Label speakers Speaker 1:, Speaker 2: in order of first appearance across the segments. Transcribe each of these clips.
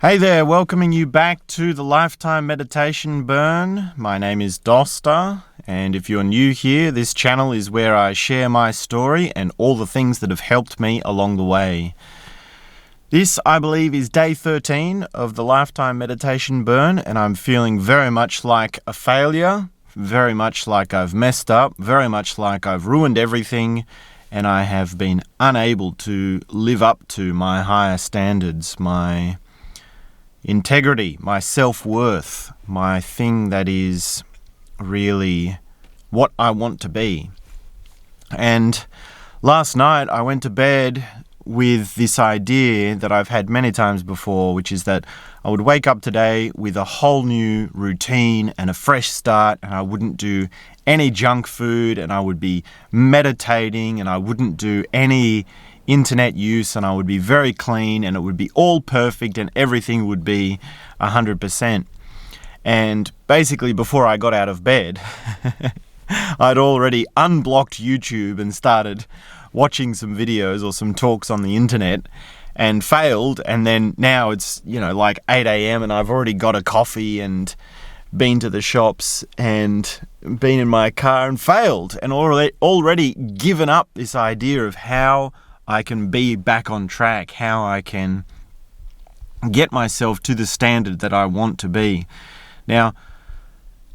Speaker 1: Hey there, welcoming you back to the Lifetime Meditation Burn. My name is Dosta, and if you're new here, this channel is where I share my story and all the things that have helped me along the way. This, I believe, is day 13 of the Lifetime Meditation Burn, and I'm feeling very much like a failure, very much like I've messed up, very much like I've ruined everything, and I have been unable to live up to my higher standards, my integrity, my self-worth, my thing that is really what I want to be. And last night I went to bed with this idea that I've had many times before, which is that I would wake up today with a whole new routine and a fresh start, and I wouldn't do any junk food, and I would be meditating, and I wouldn't do any internet use, and I would be very clean, and it would be all perfect, and everything would be 100%. And basically, before I got out of bed, I'd already unblocked YouTube and started watching some videos or some talks on the internet and failed. And then now it's, like 8 a.m. and I've already got a coffee and been to the shops and been in my car and failed and already given up this idea of how I can be back on track, how I can get myself to the standard that I want to be. Now,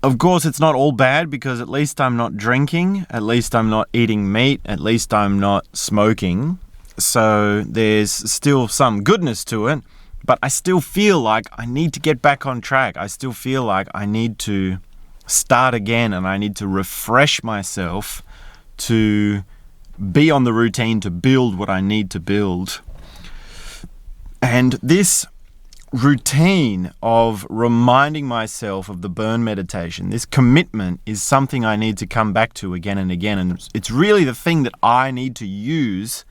Speaker 1: of course, it's not all bad because at least I'm not drinking, at least I'm not eating meat, at least I'm not smoking. So there's still some goodness to it, but I still feel like I need to get back on track. I still feel like I need to start again and I need to refresh myself to be on the routine to build what I need to build. And this routine of reminding myself of the burn meditation, this commitment, is something I need to come back to again and again. And it's really the thing that I need to use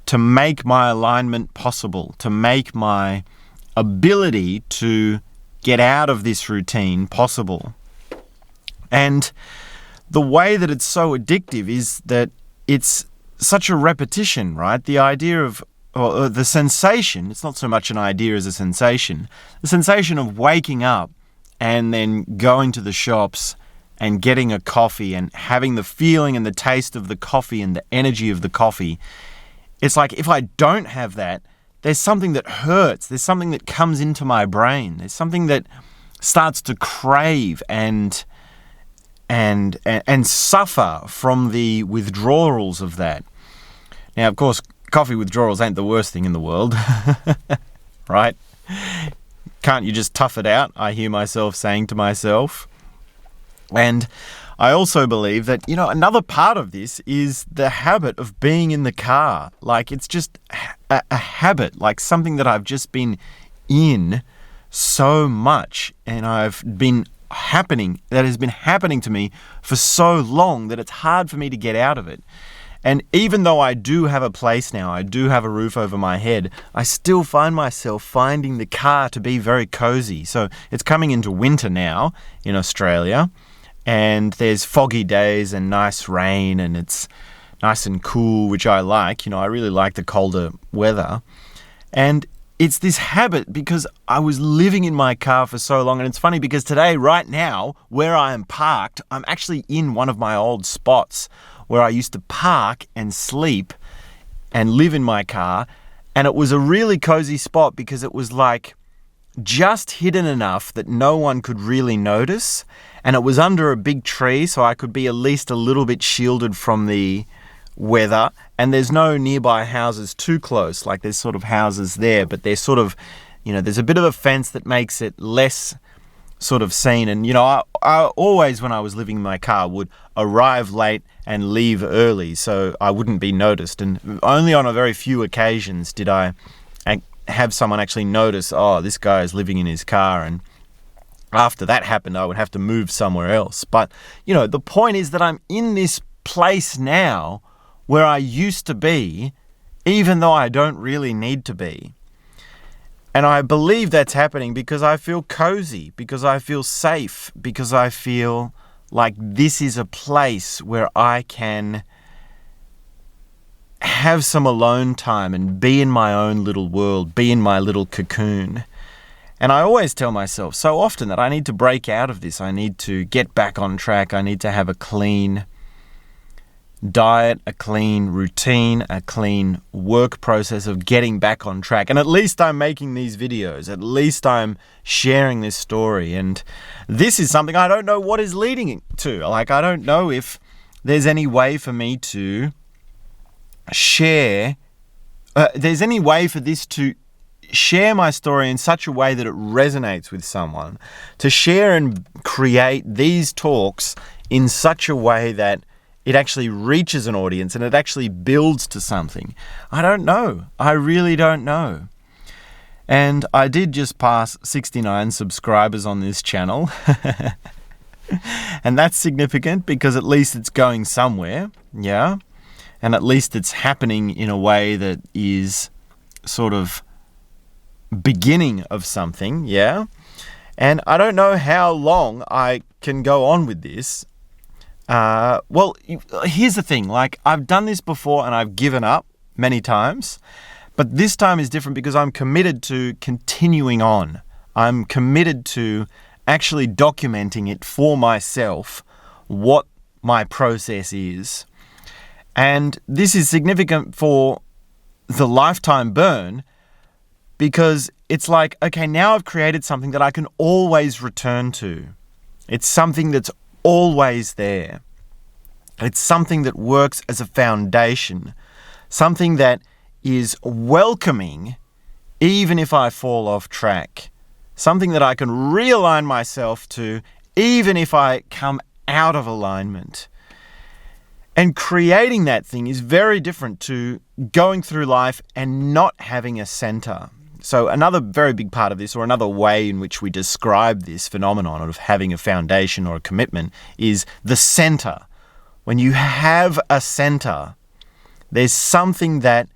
Speaker 1: to make my alignment possible, to make my ability to get out of this routine possible. And the way that it's so addictive is that it's such a repetition, right? The idea of, or the sensation, it's not so much an idea as a sensation, the sensation of waking up and then going to the shops and getting a coffee and having the feeling and the taste of the coffee and the energy of the coffee. It's like if I don't have that, there's something that hurts. There's something that comes into my brain. There's something that starts to crave and suffer from the withdrawals of that. Now, of course, coffee withdrawals ain't the worst thing in the world, right? Can't you just tough it out? I hear myself saying to myself. And I also believe that, another part of this is the habit of being in the car. Like, it's just a habit, like something that I've just been in so much, and that has been happening to me for so long that it's hard for me to get out of it. And even though I do have a place now, I do have a roof over my head, I still find myself finding the car to be very cozy. So it's coming into winter now in Australia, and there's foggy days and nice rain, and it's nice and cool, which I like. I really like the colder weather. And it's this habit because I was living in my car for so long. And it's funny because today, right now, where I am parked, I'm actually in one of my old spots where I used to park and sleep and live in my car. And it was a really cozy spot because it was like just hidden enough that no one could really notice. And it was under a big tree, so I could be at least a little bit shielded from the weather. And there's no nearby houses too close. Like there's sort of houses there, but they're sort of, there's a bit of a fence that makes it less sort of seen. And, I always, when I was living in my car, would arrive late and leave early so I wouldn't be noticed. And only on a very few occasions did I have someone actually notice, oh, this guy is living in his car. And after that happened, I would have to move somewhere else. But, the point is that I'm in this place now where I used to be, even though I don't really need to be. And I believe that's happening because I feel cozy, because I feel safe, because I feel like this is a place where I can have some alone time and be in my own little world, be in my little cocoon. And I always tell myself so often that I need to break out of this. I need to get back on track. I need to have a clean diet, a clean routine, a clean work process of getting back on track. And at least I'm making these videos. At least I'm sharing this story. And this is something I don't know what is leading to. Like, I don't know if there's any way for me to share. There's any way for this to share my story in such a way that it resonates with someone, to share and create these talks in such a way that it actually reaches an audience and it actually builds to something. I don't know. I really don't know. And I did just pass 69 subscribers on this channel. And that's significant because at least it's going somewhere, yeah? And at least it's happening in a way that is sort of beginning of something, yeah? And I don't know how long I can go on with this. Well, here's the thing. Like, I've done this before and I've given up many times. But this time is different because I'm committed to continuing on. I'm committed to actually documenting it for myself, what my process is. And this is significant for the lifetime burn because it's like, okay, now I've created something that I can always return to. It's something that's always there. It's something that works as a foundation, something that is welcoming even if I fall off track, something that I can realign myself to even if I come out of alignment. And creating that thing is very different to going through life and not having a center. So another very big part of this, or another way in which we describe this phenomenon of having a foundation or a commitment, is the center. When you have a center, there's something that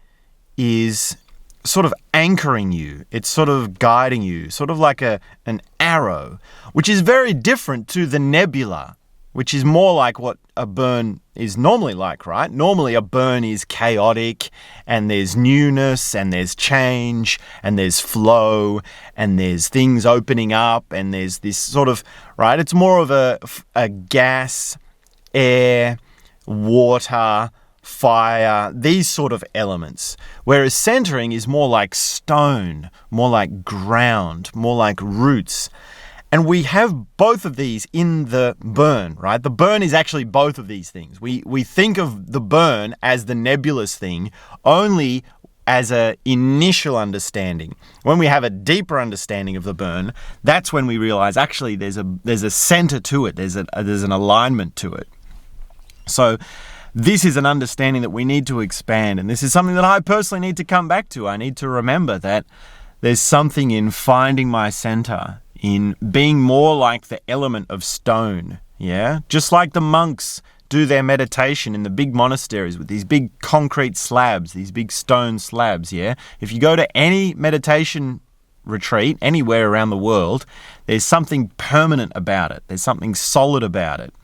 Speaker 1: is sort of anchoring you. It's sort of guiding you, sort of like an arrow, which is very different to the nebula, which is more like what a burn is normally like, right? Normally a burn is chaotic and there's newness and there's change and there's flow and there's things opening up and there's this sort of, right? It's more of a gas, air, water, fire, these sort of elements. Whereas centering is more like stone, more like ground, more like roots. And we have both of these in the burn, right? The burn is actually both of these things. We think of the burn as the nebulous thing only as an initial understanding. When we have a deeper understanding of the burn, that's when we realize actually there's a center to it. There's an alignment to it. So this is an understanding that we need to expand. And this is something that I personally need to come back to. I need to remember that there's something in finding my center, in being more like the element of stone, yeah? Just like the monks do their meditation in the big monasteries with these big concrete slabs, these big stone slabs, yeah? If you go to any meditation retreat anywhere around the world, there's something permanent about it. There's something solid about it.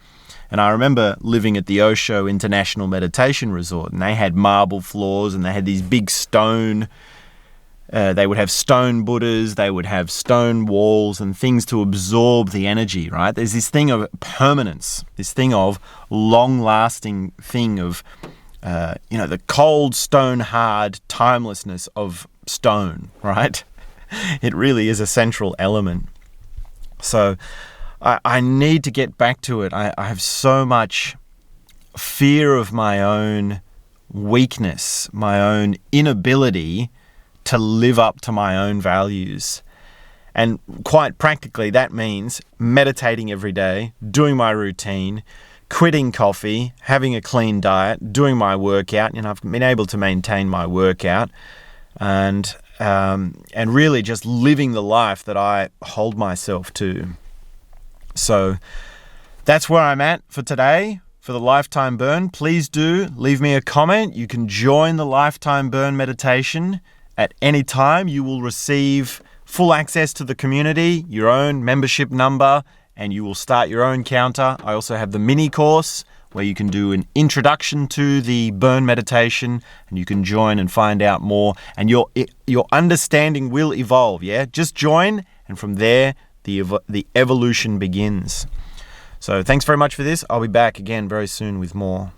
Speaker 1: And I remember living at the Osho International Meditation Resort, and they had marble floors and they had these big stone. They would have stone Buddhas, they would have stone walls and things to absorb the energy, right? There's this thing of permanence, this thing of long-lasting thing of, the cold, stone-hard timelessness of stone, right? It really is a central element. So I need to get back to it. I have so much fear of my own weakness, my own inability to live up to my own values. And quite practically, that means meditating every day, doing my routine, quitting coffee, having a clean diet, doing my workout. I've been able to maintain my workout and really just living the life that I hold myself to. So that's where I'm at for today. For the Lifetime Burn, please do leave me a comment. You can join the Lifetime Burn meditation at any time. You will receive full access to the community, your own membership number, and you will start your own counter. I also have the mini course where you can do an introduction to the burn meditation and you can join and find out more. And your understanding will evolve, yeah? Just join And from there, the evolution begins. So thanks very much for this. I'll be back again very soon with more.